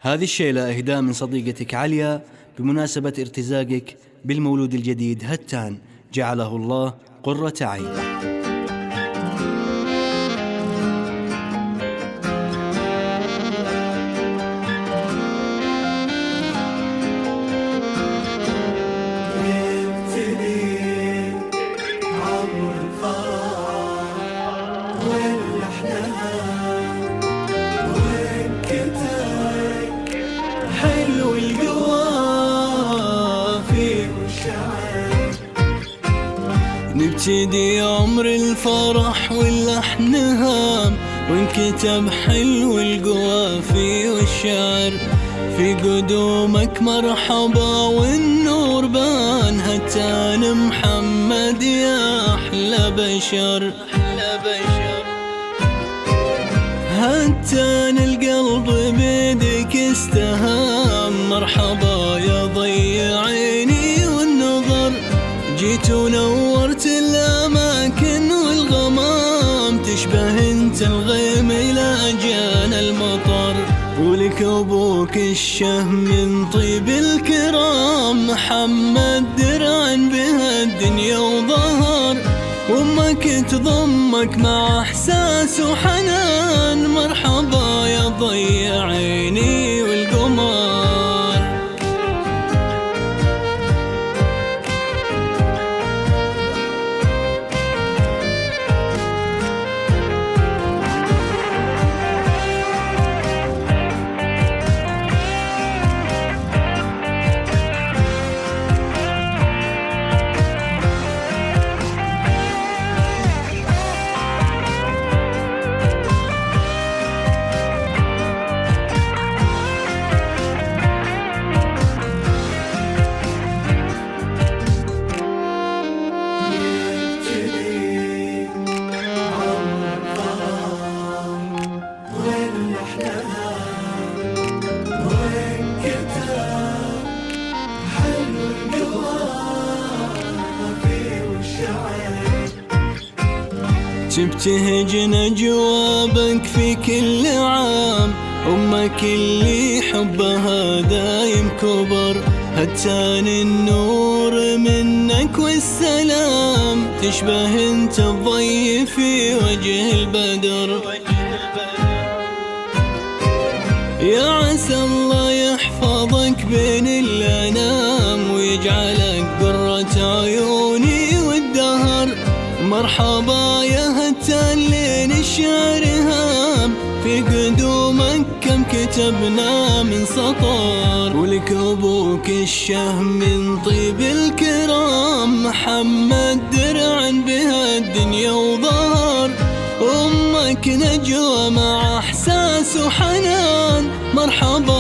هذه الشيلة إهداء من صديقتك عليا بمناسبة ارتزاقك بالمولود الجديد هتان، جعله الله قرة عين. حلو القوافي والشعر، نبتدي عمر الفرح واللحن هام، وانكتب حلو القوافي والشعر. في قدومك مرحبا والنور بان، هتان محمد يا أحلى بشر. هتان القلب بيدك استهام، مرحبا يا ضي عيني والنظر. جيت ونورت الأماكن والغمام، تشبه انت الغيم إلى جان المطر. ولك أبوك الشهم من طيب الكرام، محمد درعا بها الدنيا وظهر. وامك تضمك مع احساس وحنان، مرحبا يا ضي عيني والقمر. تبتهج جوابك في كل عام، أمك اللي حبها دايم كبر. هتان النور منك والسلام، تشبه انت الضي في وجه البدر. يا عسى الله يحفظك بين الأنام، ويجعلك قرة عيوني والدهر. مرحبا يا هتان لين الشعر هام، في قدومك كم كتبنا من سطر. ولك أبوك الشهم من طيب الكرام، محمد درعا بها الدنيا وظهر. أمك نجوى مع إحساس وحنان، مرحبا